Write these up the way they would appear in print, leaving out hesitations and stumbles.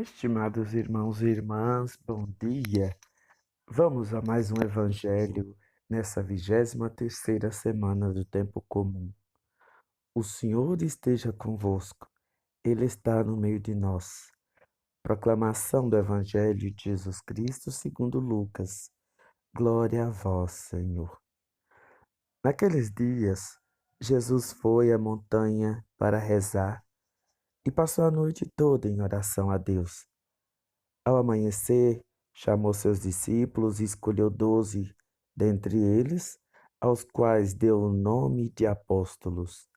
Estimados irmãos e irmãs, bom dia. Vamos a mais um evangelho nessa 23ª semana do tempo comum. O Senhor esteja convosco. Ele está no meio de nós. Proclamação do evangelho de Jesus Cristo segundo Lucas. Glória a vós, Senhor. Naqueles dias, Jesus foi à montanha para rezar e passou a noite toda em oração a Deus. Ao amanhecer, chamou seus discípulos e escolheu 12 dentre eles, aos quais deu o nome de apóstolos: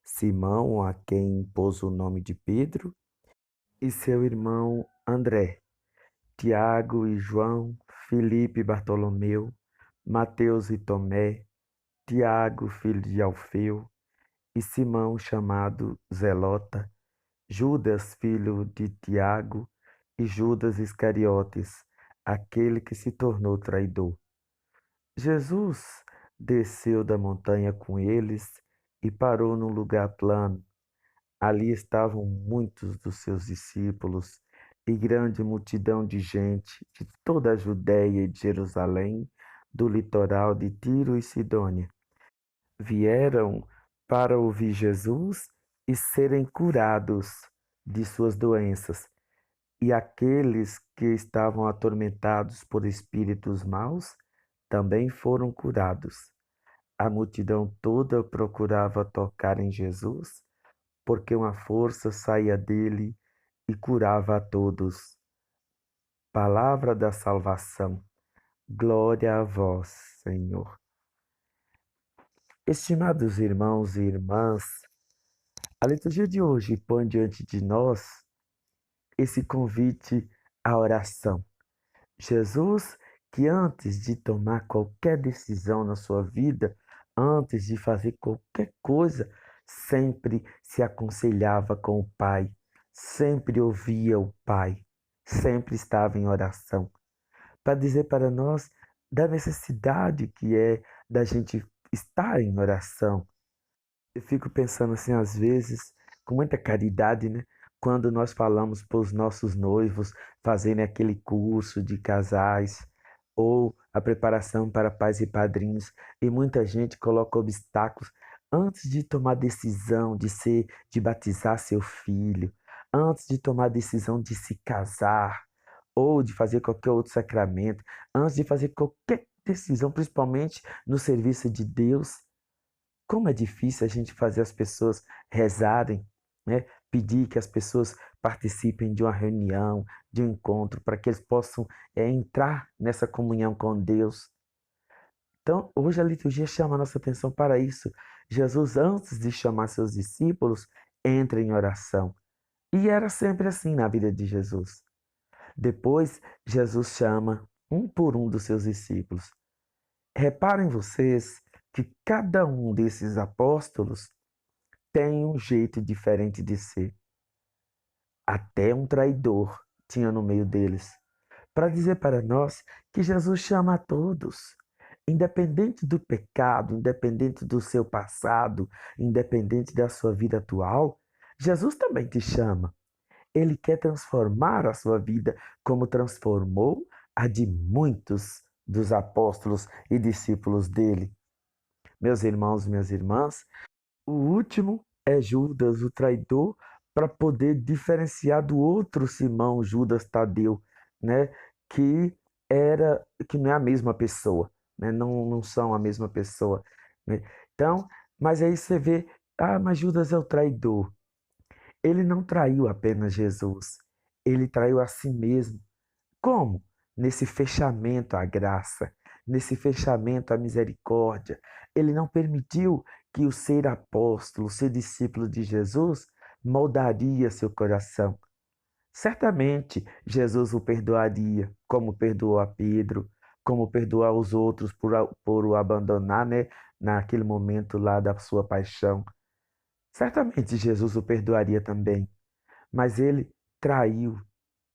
Simão, a quem pôs o nome de Pedro, e seu irmão André, Tiago e João, Filipe e Bartolomeu, Mateus e Tomé, Tiago, filho de Alfeu, e Simão, chamado Zelota, Judas, filho de Tiago, e Judas Iscariotes, aquele que se tornou traidor. Jesus desceu da montanha com eles e parou num lugar plano. Ali estavam muitos dos seus discípulos e grande multidão de gente de toda a Judéia e de Jerusalém, do litoral de Tiro e Sidônia. Vieram para ouvir Jesus e serem curados de suas doenças. E aqueles que estavam atormentados por espíritos maus também foram curados. A multidão toda procurava tocar em Jesus, porque uma força saía dele e curava a todos. Palavra da salvação. Glória a vós, Senhor. Estimados irmãos e irmãs, a liturgia de hoje põe diante de nós esse convite à oração. Jesus, que antes de tomar qualquer decisão na sua vida, antes de fazer qualquer coisa, sempre se aconselhava com o Pai, sempre ouvia o Pai, sempre estava em oração, para dizer para nós da necessidade que é da gente estar em oração. Eu fico pensando assim, às vezes, com muita caridade, né? Quando nós falamos para os nossos noivos fazerem aquele curso de casais ou a preparação para pais e padrinhos, e muita gente coloca obstáculos antes de tomar decisão de batizar seu filho, antes de tomar decisão de se casar ou de fazer qualquer outro sacramento, antes de fazer qualquer decisão, principalmente no serviço de Deus. Como é difícil a gente fazer as pessoas rezarem, né? Pedir que as pessoas participem de uma reunião, de um encontro, para que eles possam entrar nessa comunhão com Deus. Então, hoje a liturgia chama a nossa atenção para isso. Jesus, antes de chamar seus discípulos, entra em oração. E era sempre assim na vida de Jesus. Depois, Jesus chama um por um dos seus discípulos. Reparem vocês que cada um desses apóstolos tem um jeito diferente de ser. Até um traidor tinha no meio deles, para dizer para nós que Jesus chama a todos, independente do pecado, independente do seu passado, independente da sua vida atual, Jesus também te chama. Ele quer transformar a sua vida como transformou a de muitos dos apóstolos e discípulos dele. Meus irmãos e minhas irmãs, o último é Judas, o traidor, para poder diferenciar do outro Simão, Judas Tadeu, né? Que que não é a mesma pessoa, né? Não são a mesma pessoa, né? Então, mas aí você vê, mas Judas é o traidor. Ele não traiu apenas Jesus, ele traiu a si mesmo. Como? Nesse fechamento à graça, nesse fechamento à misericórdia. Ele não permitiu que o ser apóstolo, o ser discípulo de Jesus, moldaria seu coração. Certamente Jesus o perdoaria, como perdoou a Pedro, como perdoou os outros por o abandonar, né, naquele momento lá da sua paixão. Certamente Jesus o perdoaria também, mas ele traiu,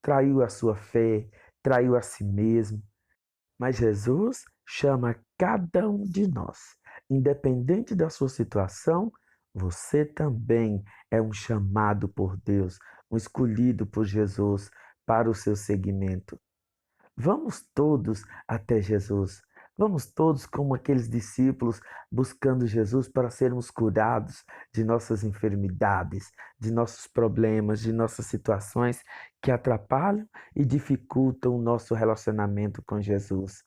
traiu a sua fé, traiu a si mesmo. Mas Jesus chama cada um de nós, independente da sua situação, você também é um chamado por Deus, um escolhido por Jesus para o seu seguimento. Vamos todos até Jesus. Vamos todos, como aqueles discípulos, buscando Jesus para sermos curados de nossas enfermidades, de nossos problemas, de nossas situações que atrapalham e dificultam o nosso relacionamento com Jesus.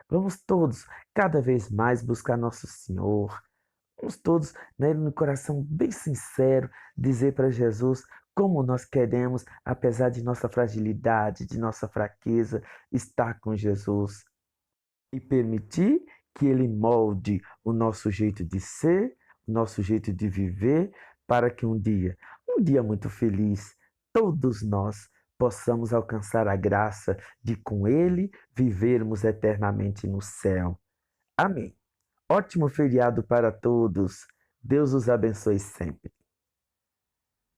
Vamos todos, cada vez mais, buscar nosso Senhor. Vamos todos, né, no coração bem sincero, dizer para Jesus como nós queremos, apesar de nossa fragilidade, de nossa fraqueza, estar com Jesus e permitir que Ele molde o nosso jeito de ser, o nosso jeito de viver, para que um dia muito feliz, todos nós possamos alcançar a graça de com Ele vivermos eternamente no céu. Amém. Ótimo feriado para todos. Deus os abençoe sempre.